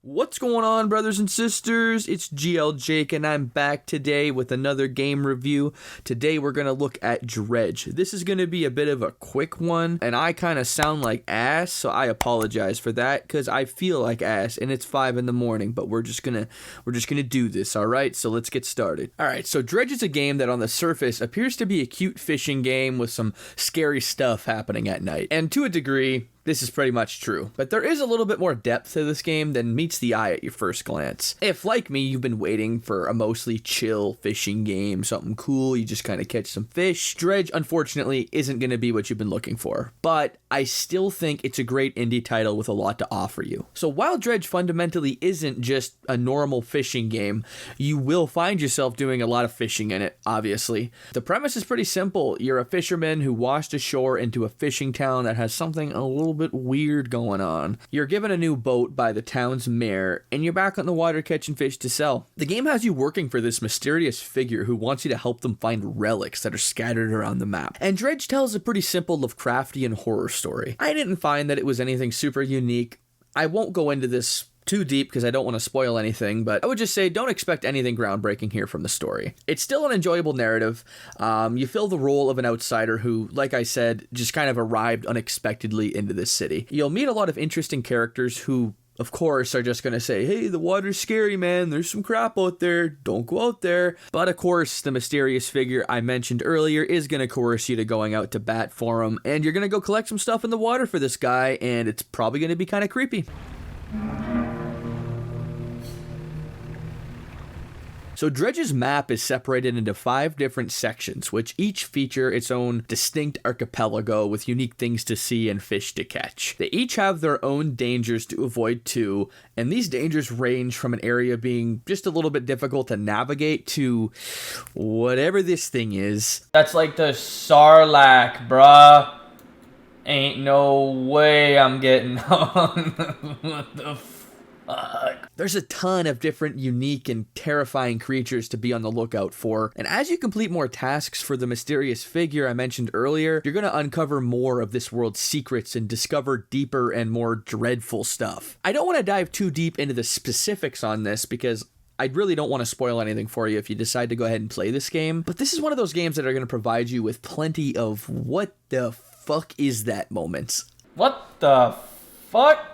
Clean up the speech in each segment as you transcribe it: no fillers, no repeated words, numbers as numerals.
What's going on, brothers and sisters? It's GL Jake, and I'm back today with another game review. Today we're going to look at Dredge. This is going to be a bit of a quick one, and I kind of sound like ass, so I apologize for that, because I feel like ass, and it's 5 in the morning, but we're just gonna do this, alright? So let's get started. Alright, so Dredge is a game that on the surface appears to be a cute fishing game with some scary stuff happening at night. And to a degree, this is pretty much true, but there is a little bit more depth to this game than meets the eye at your first glance. If, like me, you've been waiting for a mostly chill fishing game, something cool, you just kind of catch some fish, Dredge, unfortunately, isn't going to be what you've been looking for. But I still think it's a great indie title with a lot to offer you. So while Dredge fundamentally isn't just a normal fishing game, you will find yourself doing a lot of fishing in it, obviously. The premise is pretty simple. You're a fisherman who washed ashore into a fishing town that has something a little bit weird going on. You're given a new boat by the town's mayor, and you're back on the water catching fish to sell. The game has you working for this mysterious figure who wants you to help them find relics that are scattered around the map. And Dredge tells a pretty simple Lovecraftian horror story. I didn't find that it was anything super unique. I won't go into this too deep because I don't want to spoil anything, but I would just say don't expect anything groundbreaking here from the story. It's still an enjoyable narrative. You fill the role of an outsider who, like I said, just kind of arrived unexpectedly into this city. You'll meet a lot of interesting characters who, of course, are just going to say, hey, the water's scary, man. There's some crap out there. Don't go out there. But of course, the mysterious figure I mentioned earlier is going to coerce you to going out to bat for him. And you're going to go collect some stuff in the water for this guy. And it's probably going to be kind of creepy. So Dredge's map is separated into 5 different sections, which each feature its own distinct archipelago with unique things to see and fish to catch. They each have their own dangers to avoid too, and these dangers range from an area being just a little bit difficult to navigate to whatever this thing is. That's like the Sarlacc, bruh. Ain't no way I'm getting on. What the fuck? There's a ton of different unique and terrifying creatures to be on the lookout for, and as you complete more tasks for the mysterious figure I mentioned earlier, you're going to uncover more of this world's secrets and discover deeper and more dreadful stuff. I don't want to dive too deep into the specifics on this because I really don't want to spoil anything for you if you decide to go ahead and play this game, but this is one of those games that are going to provide you with plenty of what the fuck is that moments. What the fuck?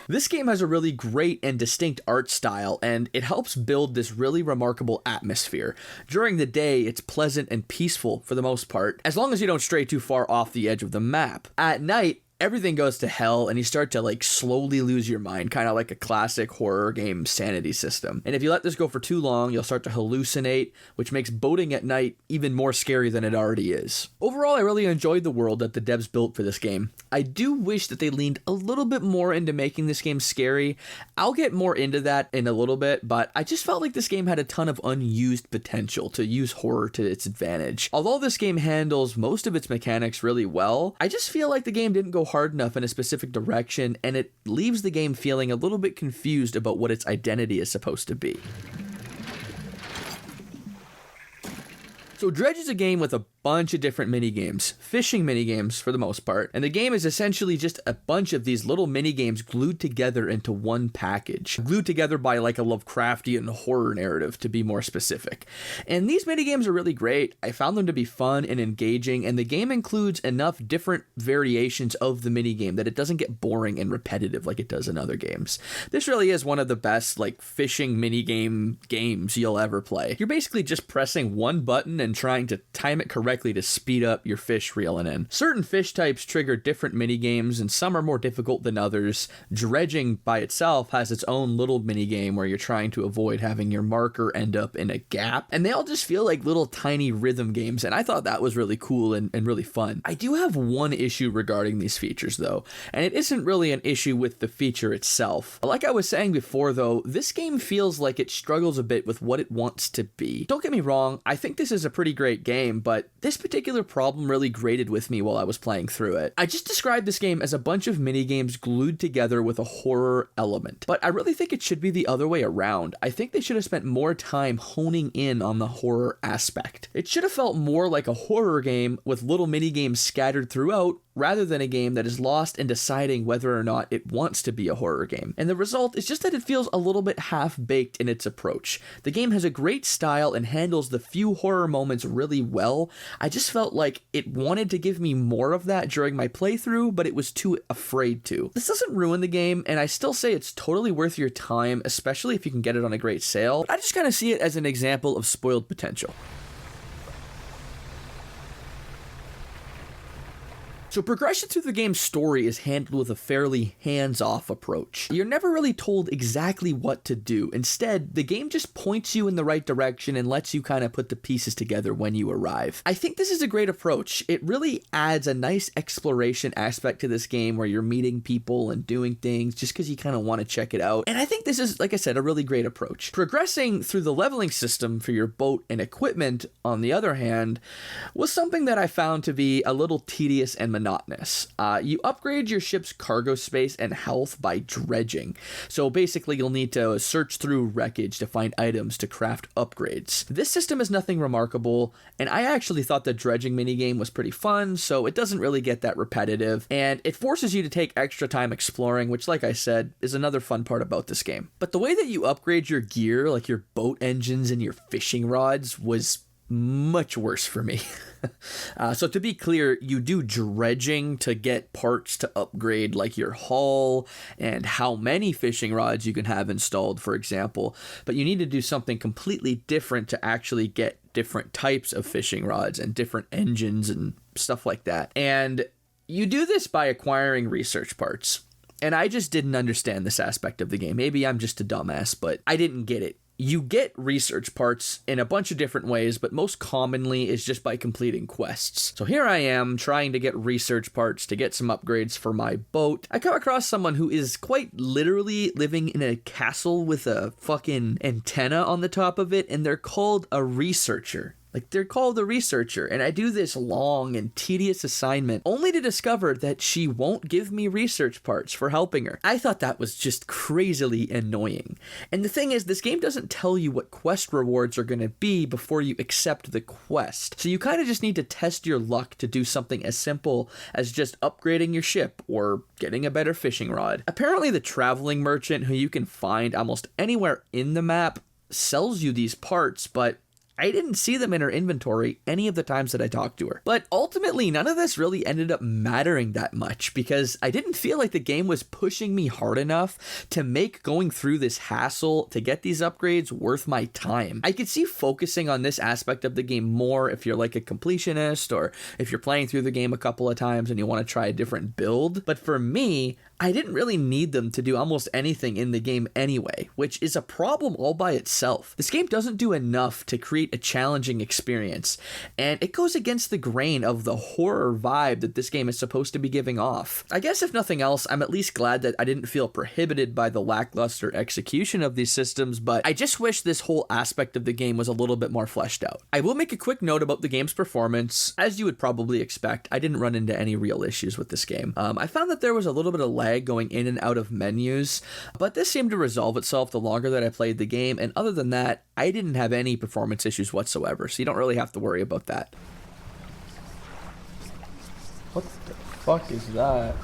This game has a really great and distinct art style, and it helps build this really remarkable atmosphere. During the day, it's pleasant and peaceful for the most part, as long as you don't stray too far off the edge of the map. At night, everything goes to hell and you start to slowly lose your mind, kind of like a classic horror game sanity system. And if you let this go for too long, you'll start to hallucinate, which makes boating at night even more scary than it already is. Overall, I really enjoyed the world that the devs built for this game. I do wish that they leaned a little bit more into making this game scary. I'll get more into that in a little bit, but I just felt like this game had a ton of unused potential to use horror to its advantage. Although this game handles most of its mechanics really well, I just feel like the game didn't go hard enough in a specific direction, and it leaves the game feeling a little bit confused about what its identity is supposed to be. So Dredge is a game with a bunch of different mini-games, fishing mini-games for the most part, and the game is essentially just a bunch of these little mini-games glued together into one package, glued together by a Lovecraftian horror narrative to be more specific. And these mini-games are really great. I found them to be fun and engaging, and the game includes enough different variations of the mini-game that it doesn't get boring and repetitive like it does in other games. This really is one of the best fishing mini-game games you'll ever play. You're basically just pressing one button and trying to time it correctly to speed up your fish reeling in. Certain fish types trigger different mini-games, and some are more difficult than others. Dredging by itself has its own little mini-game where you're trying to avoid having your marker end up in a gap, and they all just feel like little tiny rhythm games, and I thought that was really cool and really fun. I do have one issue regarding these features though, and it isn't really an issue with the feature itself. Like I was saying before though, this game feels like it struggles a bit with what it wants to be. Don't get me wrong, I think this is a pretty great game, but this particular problem really grated with me while I was playing through it. I just described this game as a bunch of mini-games glued together with a horror element, but I really think it should be the other way around. I think they should have spent more time honing in on the horror aspect. It should have felt more like a horror game with little mini-games scattered throughout rather than a game that is lost in deciding whether or not it wants to be a horror game. And the result is just that it feels a little bit half-baked in its approach. The game has a great style and handles the few horror moments really well. I just felt like it wanted to give me more of that during my playthrough, but it was too afraid to. This doesn't ruin the game, and I still say it's totally worth your time, especially if you can get it on a great sale. I just kind of see it as an example of spoiled potential. So progression through the game's story is handled with a fairly hands-off approach. You're never really told exactly what to do. Instead, the game just points you in the right direction and lets you kind of put the pieces together when you arrive. I think this is a great approach. It really adds a nice exploration aspect to this game where you're meeting people and doing things just because you kind of want to check it out. And I think this is, like I said, a really great approach. Progressing through the leveling system for your boat and equipment, on the other hand, was something that I found to be a little tedious and monotonous. You upgrade your ship's cargo space and health by dredging. So basically you'll need to search through wreckage to find items to craft upgrades. This system is nothing remarkable, and I actually thought the dredging minigame was pretty fun, so it doesn't really get that repetitive, and it forces you to take extra time exploring, which, like I said, is another fun part about this game. But the way that you upgrade your gear, like your boat engines and your fishing rods, was much worse for me. So to be clear, you do dredging to get parts to upgrade, like your hull and how many fishing rods you can have installed, for example, but you need to do something completely different to actually get different types of fishing rods and different engines and stuff like that. And you do this by acquiring research parts. And I just didn't understand this aspect of the game. Maybe I'm just a dumbass, but I didn't get it. You get research parts in a bunch of different ways, but most commonly is just by completing quests. So here I am trying to get research parts to get some upgrades for my boat. I come across someone who is quite literally living in a castle with a fucking antenna on the top of it, and they're called a researcher. Like, they're called a researcher, and I do this long and tedious assignment only to discover that she won't give me research parts for helping her. I thought that was just crazily annoying. And the thing is, this game doesn't tell you what quest rewards are going to be before you accept the quest. So you kind of just need to test your luck to do something as simple as just upgrading your ship or getting a better fishing rod. Apparently, the traveling merchant, who you can find almost anywhere in the map, sells you these parts, but I didn't see them in her inventory any of the times that I talked to her. But ultimately, none of this really ended up mattering that much because I didn't feel like the game was pushing me hard enough to make going through this hassle to get these upgrades worth my time. I could see focusing on this aspect of the game more if you're like a completionist or if you're playing through the game a couple of times and you want to try a different build. But for me, I didn't really need them to do almost anything in the game anyway, which is a problem all by itself. This game doesn't do enough to create a challenging experience, and it goes against the grain of the horror vibe that this game is supposed to be giving off. I guess if nothing else, I'm at least glad that I didn't feel prohibited by the lackluster execution of these systems, but I just wish this whole aspect of the game was a little bit more fleshed out. I will make a quick note about the game's performance. As you would probably expect, I didn't run into any real issues with this game. I found that there was a little bit of lag going in and out of menus, but this seemed to resolve itself the longer that I played the game, and other than that, I didn't have any performance issues whatsoever, so you don't really have to worry about that. What the fuck is that?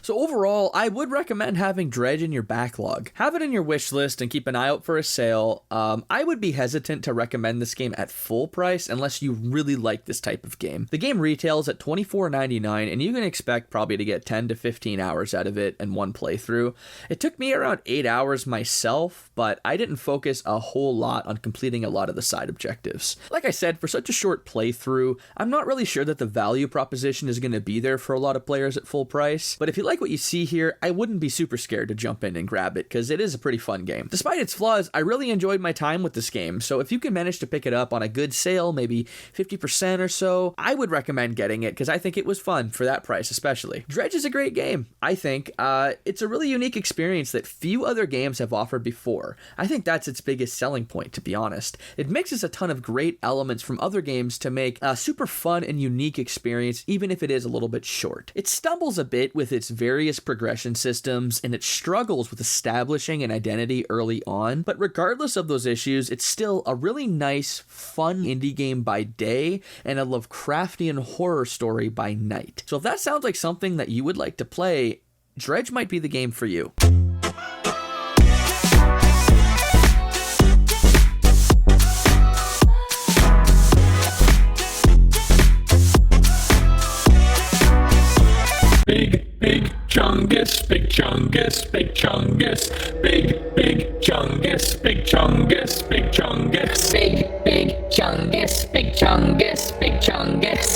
So overall, I would recommend having Dredge in your backlog. Have it in your wish list and keep an eye out for a sale. I would be hesitant to recommend this game at full price unless you really like this type of game. The game retails at $24.99 and you can expect probably to get 10 to 15 hours out of it in one playthrough. It took me around 8 hours myself, but I didn't focus a whole lot on completing a lot of the side objectives. Like I said, for such a short playthrough, I'm not really sure that the value proposition is going to be there for a lot of players at full price, but if you like what you see here, I wouldn't be super scared to jump in and grab it because it is a pretty fun game. Despite its flaws, I really enjoyed my time with this game, so if you can manage to pick it up on a good sale, maybe 50% or so, I would recommend getting it because I think it was fun for that price especially. Dredge is a great game, I think. It's a really unique experience that few other games have offered before. I think that's its biggest selling point, to be honest. It mixes a ton of great elements from other games to make a super fun and unique experience, even if it is a little bit short. It stumbles a bit with its very various progression systems, and it struggles with establishing an identity early on. But regardless of those issues, it's still a really nice, fun indie game by day and a Lovecraftian horror story by night. So if that sounds like something that you would like to play, Dredge might be the game for you. Big chungus, big chungus, big chungus, big chungus, big chungus, big chungus, big chungus, big chungus, big chungus.